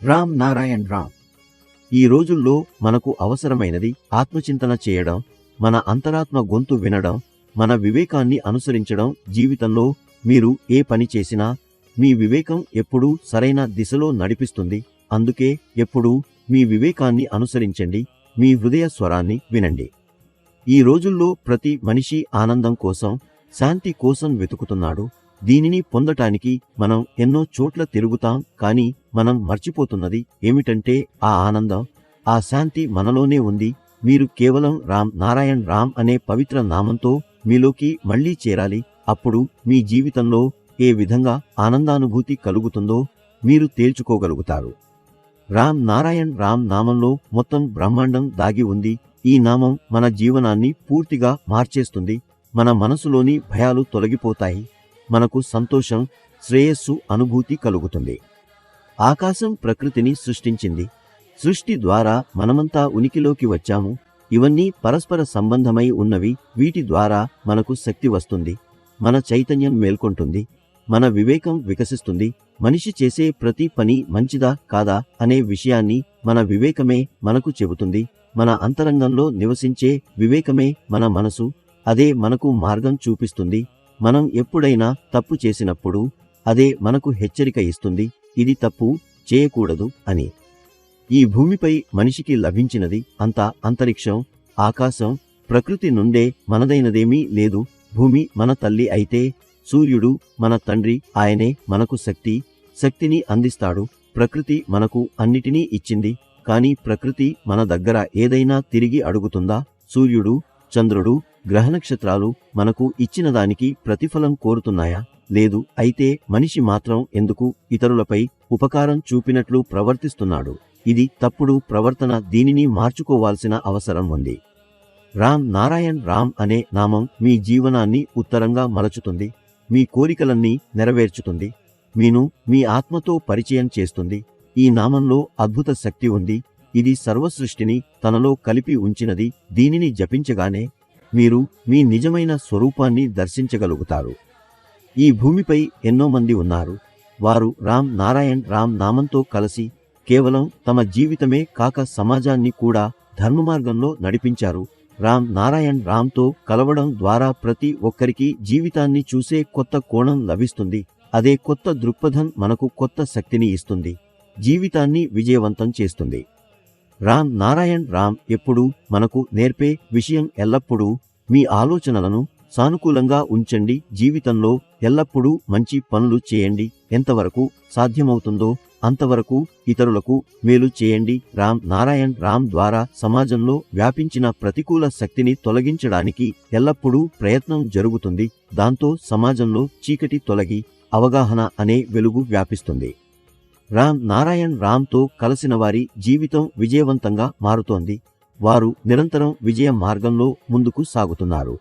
రామ్ నారాయణ్ రామ్. ఈ రోజుల్లో మనకు అవసరమైనది ఆత్మచింతన చేయడం, మన అంతరాత్మ గొంతు వినడం, మన వివేకాన్ని అనుసరించడం. జీవితంలో మీరు ఏ పని చేసినా మీ వివేకం ఎప్పుడూ సరైన దిశలో నడిపిస్తుంది. అందుకే ఎప్పుడూ మీ వివేకాన్ని అనుసరించండి, మీ హృదయ స్వరాన్ని వినండి. ఈ రోజుల్లో ప్రతి మనిషి ఆనందం కోసం, శాంతి కోసం వెతుకుతున్నాడు. దీనిని పొందటానికి మనం ఎన్నో చోట్ల తిరుగుతాం, కానీ మనం మర్చిపోతున్నది ఏమిటంటే ఆ ఆనందం, ఆ శాంతి మనలోనే ఉంది. మీరు కేవలం రామ్ నారాయణ్ రామ్ అనే పవిత్ర నామంతో మీలోకి మళ్లీ చేరాలి. అప్పుడు మీ జీవితంలో ఏ విధంగా ఆనందానుభూతి కలుగుతుందో మీరు తేల్చుకోగలుగుతారు. రామ్ నారాయణ్ రామ్ నామంలో మొత్తం బ్రహ్మాండం దాగి ఉంది. ఈ నామం మన జీవనాన్ని పూర్తిగా మార్చేస్తుంది. మన మనసులోని భయాలు తొలగిపోతాయి. మనకు సంతోషం, శ్రేయస్సు అనుభూతి కలుగుతుంది. ఆకాశం ప్రకృతిని సృష్టించింది. సృష్టి ద్వారా మనమంతా ఉనికిలోకి వచ్చాము. ఇవన్నీ పరస్పర సంబంధమై ఉన్నవి. వీటి ద్వారా మనకు శక్తి వస్తుంది, మన చైతన్యం మేల్కొంటుంది, మన వివేకం వికసిస్తుంది. మనిషి చేసే ప్రతి పని మంచిదా కాదా అనే విషయాన్ని మన వివేకమే మనకు చెబుతుంది. మన అంతరంగంలో నివసించే వివేకమే మన మనసు. అదే మనకు మార్గం చూపిస్తుంది. మనం ఎప్పుడైనా తప్పు చేసినప్పుడు అదే మనకు హెచ్చరిక ఇస్తుంది, ఇది తప్పు చేయకూడదు అని. ఈ భూమిపై మనిషికి లభించినది అంతా అంతరిక్షం, ఆకాశం. ప్రకృతి నుండే మనదైనదేమీ లేదు. భూమి మన తల్లి అయితే సూర్యుడు మన తండ్రి. ఆయనే మనకు శక్తిని అందిస్తాడు. ప్రకృతి మనకు అన్నిటినీ ఇచ్చింది, కానీ ప్రకృతి మన దగ్గర ఏదైనా తిరిగి అడుగుతుందా? సూర్యుడు, చంద్రుడు, గ్రహనక్షత్రాలు మనకు ఇచ్చిన దానికి ప్రతిఫలం కోరుతున్నాయా? లేదు. అయితే మనిషి మాత్రం ఎందుకు ఇతరులపై ఉపకారం చూపినట్లు ప్రవర్తిస్తున్నాడు? ఇది తప్పుడు ప్రవర్తన. దీనిని మార్చుకోవాల్సిన అవసరం ఉంది. రామ్ నారాయణ్ రామ్ అనే నామం మీ జీవనాన్ని ఉత్తరంగా మలచుతుంది, మీ కోరికలన్నీ నెరవేర్చుతుంది, మీను మీ ఆత్మతో పరిచయం చేస్తుంది. ఈ నామంలో అద్భుత శక్తి ఉంది. ఇది సర్వసృష్టిని తనలో కలిపి ఉంచినది. దీనిని జపించగానే మీరు మీ నిజమైన స్వరూపాన్ని దర్శించగలుగుతారు. ఈ భూమిపై ఎన్నో మంది ఉన్నారు. వారు రామ్ నారాయణ్ రామ్ నామంతో కలిసి కేవలం తమ జీవితమే కాక సమాజాన్ని కూడా ధర్మమార్గంలో నడిపించారు. రామ్ నారాయణ్ రామ్తో కలవడం ద్వారా ప్రతి ఒక్కరికి జీవితాన్ని చూసే కొత్త కోణం లభిస్తుంది. అదే కొత్త దృక్పథం మనకు కొత్త శక్తిని ఇస్తుంది, జీవితాన్ని విజయవంతం చేస్తుంది. రామ్ నారాయణ్ రామ్ ఎప్పుడూ మనకు నేర్పే విషయం ఎల్లప్పుడూ మీ ఆలోచనలను సానుకూలంగా ఉంచండి. జీవితంలో ఎల్లప్పుడూ మంచి పనులు చేయండి. ఎంతవరకు సాధ్యమవుతుందో అంతవరకు ఇతరులకు మేలు చేయండి. రామ్ నారాయణ్ రామ్ ద్వారా సమాజంలో వ్యాపించిన ప్రతికూల శక్తిని తొలగించడానికి ఎల్లప్పుడూ ప్రయత్నం జరుగుతుంది. దాంతో సమాజంలో చీకటి తొలగి అవగాహన అనే వెలుగు వ్యాపిస్తుంది. రామ్ నారాయణ్ రామ్తో కలిసిన వారి జీవితం విజయవంతంగా మారుతోంది. వారు నిరంతరం విజయ మార్గంలో ముందుకు సాగుతున్నారు.